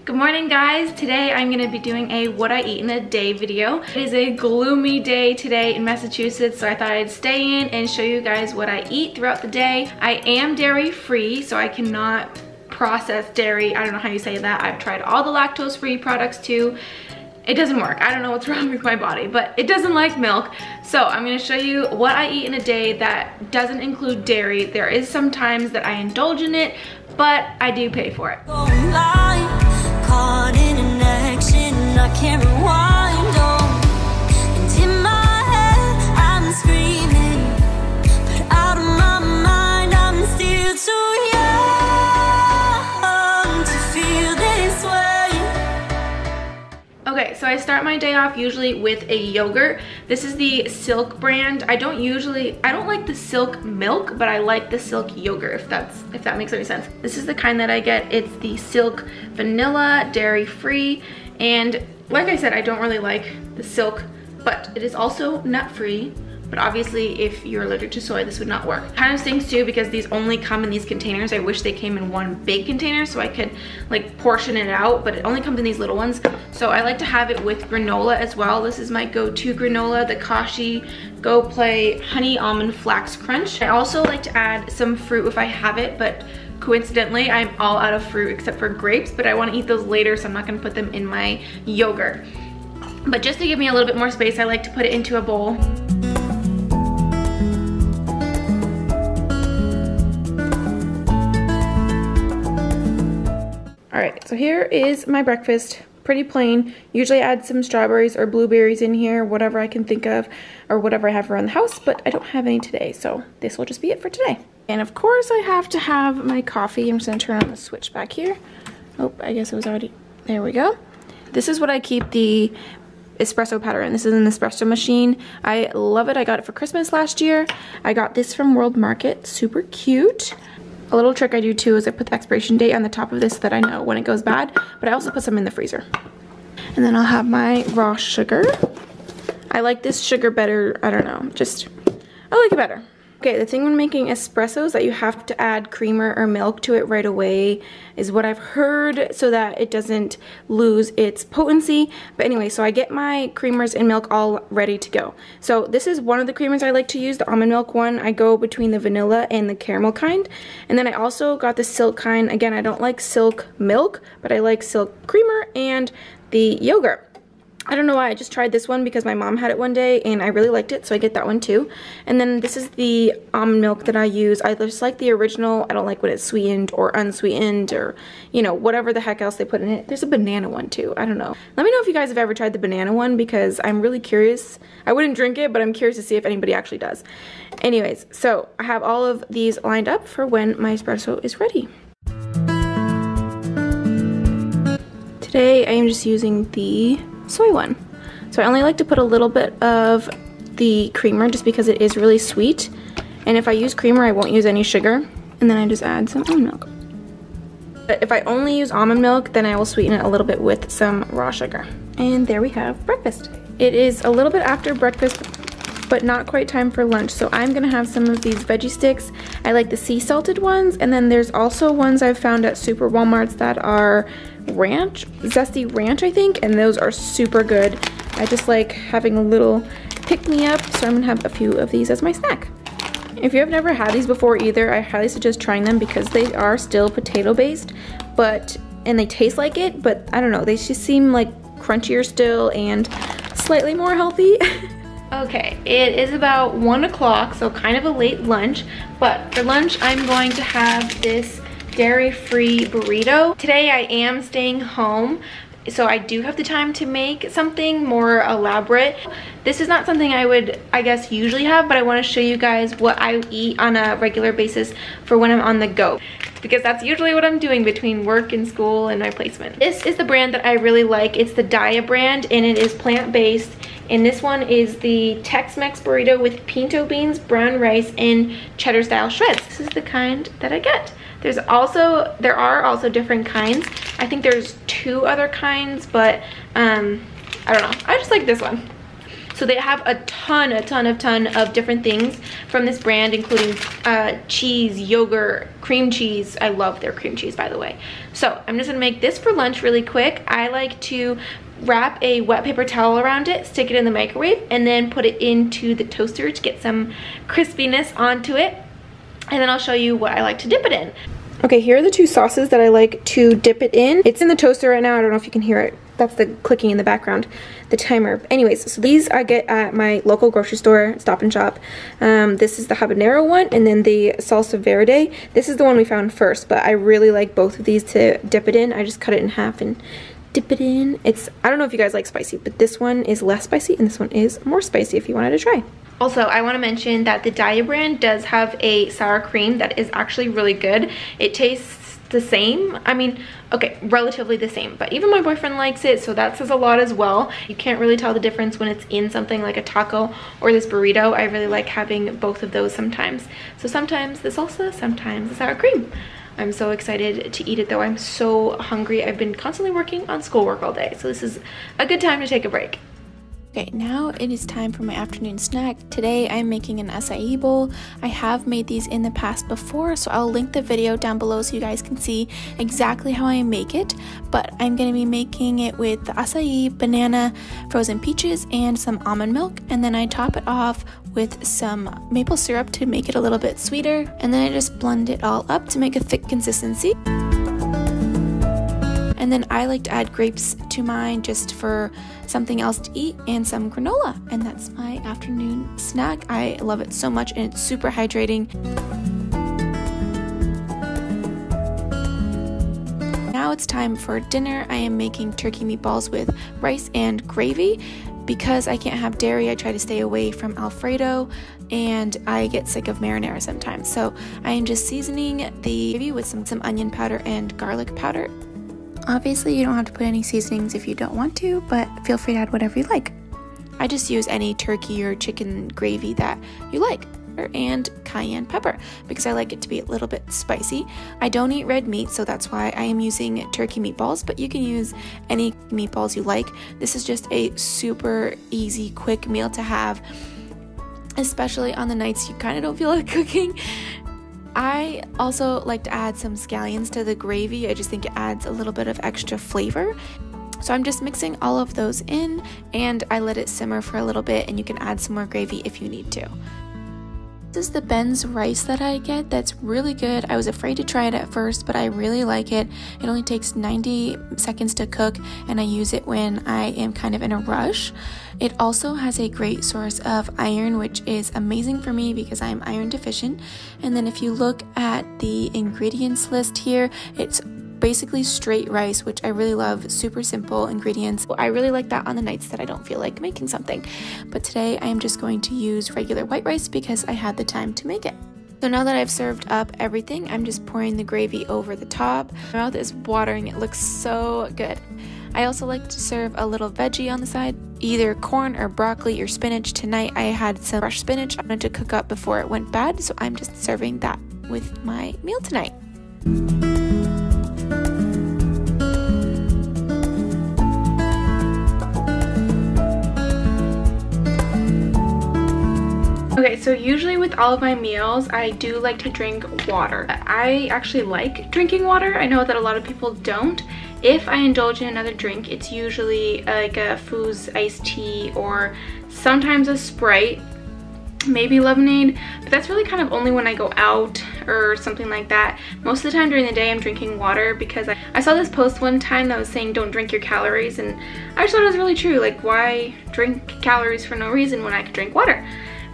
Good morning, guys. Today I'm going to be doing a what I eat in a day video. It is a gloomy day today in Massachusetts, so I thought I'd stay in and show you guys what I eat throughout the day. I am dairy free, so I cannot process dairy. I don't know how you say that. I've tried all the lactose free products too. It doesn't work. I don't know what's wrong with my body, but it doesn't like milk. So I'm going to show you what I eat in a day that doesn't include dairy. There is some times that I indulge in it, but I do pay for it. Caught in an action, I can't rewind on. And in my head, I'm screaming, but out of my mind, I'm still too young to feel this way. Okay, so I start my day off usually with a yogurt. This is the Silk brand. I don't like the Silk milk, but I like the Silk yogurt, if that makes any sense. This is the kind that I get. It's the Silk vanilla, dairy free, and like I said, I don't really like the Silk, but it is also nut free. But obviously, if you're allergic to soy, this would not work. Kind of stinks too because these only come in these containers. I wish they came in one big container so I could like portion it out, but it only comes in these little ones. So I like to have it with granola as well. This is my go-to granola, the Kashi Go Play Honey Almond Flax Crunch. I also like to add some fruit if I have it, but coincidentally, I'm all out of fruit except for grapes, but I want to eat those later, so I'm not going to put them in my yogurt. But just to give me a little bit more space, I like to put it into a bowl. All right, so here is my breakfast, pretty plain. Usually I add some strawberries or blueberries in here, whatever I can think of, or whatever I have around the house, but I don't have any today, so this will just be it for today. And of course I have to have my coffee. I'm just gonna turn on the switch back here. Oh, I guess it was already, there we go. This is what I keep the espresso powder in. This is an espresso machine. I love it. I got it for Christmas last year. I got this from World Market, super cute. A little trick I do too is I put the expiration date on the top of this so that I know when it goes bad, but I also put some in the freezer. And then I'll have my raw sugar. I like this sugar better, I don't know, I like it better. Okay, the thing when making espressos that you have to add creamer or milk to it right away is what I've heard so that it doesn't lose its potency. But anyway, so I get my creamers and milk all ready to go. So this is one of the creamers I like to use, the almond milk one. I go between the vanilla and the caramel kind. And then I also got the Silk kind. Again, I don't like Silk milk, but I like Silk creamer and the yogurt. I don't know why, I just tried this one because my mom had it one day and I really liked it, so I get that one too. And then this is the almond milk that I use. I just like the original. I don't like when it's sweetened or unsweetened or, you know, whatever the heck else they put in it. There's a banana one too, I don't know. Let me know if you guys have ever tried the banana one because I'm really curious. I wouldn't drink it, but I'm curious to see if anybody actually does. Anyways, so I have all of these lined up for when my espresso is ready. Today I am just using the soy one. So I only like to put a little bit of the creamer just because it is really sweet. And if I use creamer, I won't use any sugar. And then I just add some almond milk. But if I only use almond milk, then I will sweeten it a little bit with some raw sugar. And there we have breakfast. It is a little bit after breakfast, but not quite time for lunch. So I'm gonna have some of these veggie sticks. I like the sea salted ones. And then there's also ones I've found at Super Walmarts that are ranch, zesty ranch, I think, and those are super good. I just like having a little pick-me-up, so I'm gonna have a few of these as my snack. If you have never had these before either, I highly suggest trying them because they are still potato based, and they taste like it, but I don't know, they just seem like crunchier still and slightly more healthy. Okay, it is about 1 o'clock, so kind of a late lunch, but for lunch I'm going to have this dairy-free burrito. Today I am staying home, so I do have the time to make something more elaborate. This is not something I would, I guess, usually have, but I want to show you guys what I eat on a regular basis for when I'm on the go, because that's usually what I'm doing between work and school and my placement. This is the brand that I really like. It's the Davio brand, and it is plant-based. And this one is the Tex-Mex burrito with pinto beans, brown rice, and cheddar style shreds. This is the kind that I get. There are also different kinds. I think there's 2 other kinds, but I don't know. I just like this one. So they have a ton of different things from this brand, including cheese, yogurt, cream cheese. I love their cream cheese, by the way. So I'm just gonna make this for lunch really quick. I like to wrap a wet paper towel around it, stick it in the microwave, and then put it into the toaster to get some crispiness onto it. And then I'll show you what I like to dip it in. Okay, here are the two sauces that I like to dip it in. It's in the toaster right now. I don't know if you can hear it. That's the clicking in the background, the timer. Anyways, so these I get at my local grocery store, Stop and Shop. This is the habanero one, and then the salsa verde. This is the one we found first, but I really like both of these to dip it in. I just cut it in half and dip it in. I don't know if you guys like spicy, but this one is less spicy and this one is more spicy if you wanted to try. Also, I want to mention that the Davio brand does have a sour cream that is actually really good. It tastes the same. I mean, okay, relatively the same, but even my boyfriend likes it, so that says a lot as well. You can't really tell the difference when it's in something like a taco or this burrito. I really like having both of those sometimes. So sometimes the salsa, sometimes the sour cream. I'm so excited to eat it though. I'm so hungry. I've been constantly working on schoolwork all day, so this is a good time to take a break. Okay, now it is time for my afternoon snack. Today I'm making an acai bowl. I have made these in the past before, so I'll link the video down below so you guys can see exactly how I make it. But I'm going to be making it with the acai, banana, frozen peaches, and some almond milk. And then I top it off with some maple syrup to make it a little bit sweeter. And then I just blend it all up to make a thick consistency. And then I like to add grapes to mine just for something else to eat, and some granola. And that's my afternoon snack. I love it so much and it's super hydrating. Now it's time for dinner. I am making turkey meatballs with rice and gravy. Because I can't have dairy, I try to stay away from Alfredo, and I get sick of marinara sometimes. So I am just seasoning the gravy with some onion powder and garlic powder. Obviously, you don't have to put any seasonings if you don't want to, but feel free to add whatever you like. I just use any turkey or chicken gravy that you like, and cayenne pepper because I like it to be a little bit spicy. I don't eat red meat, so that's why I am using turkey meatballs, but you can use any meatballs you like. This is just a super easy, quick meal to have, especially on the nights you kind of don't feel like cooking. I also like to add some scallions to the gravy. I just think it adds a little bit of extra flavor. So I'm just mixing all of those in, and I let it simmer for a little bit, and you can add some more gravy if you need to. This is the Ben's rice that I get that's really good. I was afraid to try it at first, but I really like it. It only takes 90 seconds to cook, and I use it when I am kind of in a rush. It also has a great source of iron, which is amazing for me because I'm iron deficient. And then if you look at the ingredients list here, it's basically straight rice, which I really love. Super simple ingredients. I really like that on the nights that I don't feel like making something. But today I am just going to use regular white rice because I had the time to make it. So now that I've served up everything, I'm just pouring the gravy over the top. My mouth is watering. It looks so good. I also like to serve a little veggie on the side, either corn or broccoli or spinach. Tonight I had some fresh spinach I wanted to cook up before it went bad, so I'm just serving that with my meal tonight. Okay, so usually with all of my meals, I do like to drink water. I actually like drinking water. I know that a lot of people don't. If I indulge in another drink, it's usually like a Foo's iced tea or sometimes a Sprite, maybe lemonade, but that's really kind of only when I go out or something like that. Most of the time during the day I'm drinking water because I saw this post one time that was saying don't drink your calories, and I just thought it was really true. Like, why drink calories for no reason when I could drink water?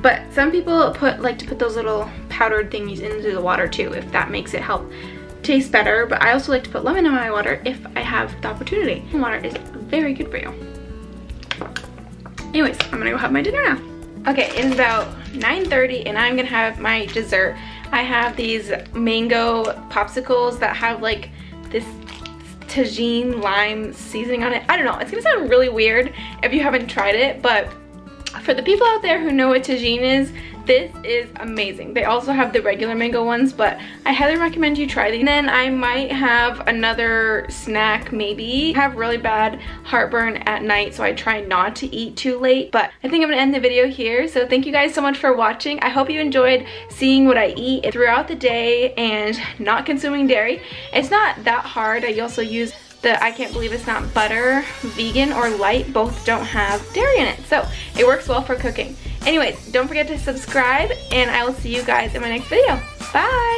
But some people like to put those little powdered thingies into the water too, if that makes it help taste better. But I also like to put lemon in my water if I have the opportunity. Water is very good for you. Anyways, I'm gonna go have my dinner now. Okay, it is about 9:30 and I'm gonna have my dessert. I have these mango popsicles that have like this tagine lime seasoning on it. I don't know, it's gonna sound really weird if you haven't tried it, but for the people out there who know what tagine is, This is amazing. They also have the regular mango ones, but I highly recommend you try these. And then I might have another snack maybe. I have really bad heartburn at night, so I try not to eat too late. But I think I'm gonna end the video here. So thank you guys so much for watching. I hope you enjoyed seeing what I eat throughout the day and not consuming dairy. It's not that hard. I also use the I Can't Believe It's Not Butter, vegan or light. Both don't have dairy in it, so it works well for cooking. Anyways, don't forget to subscribe, and I will see you guys in my next video. Bye!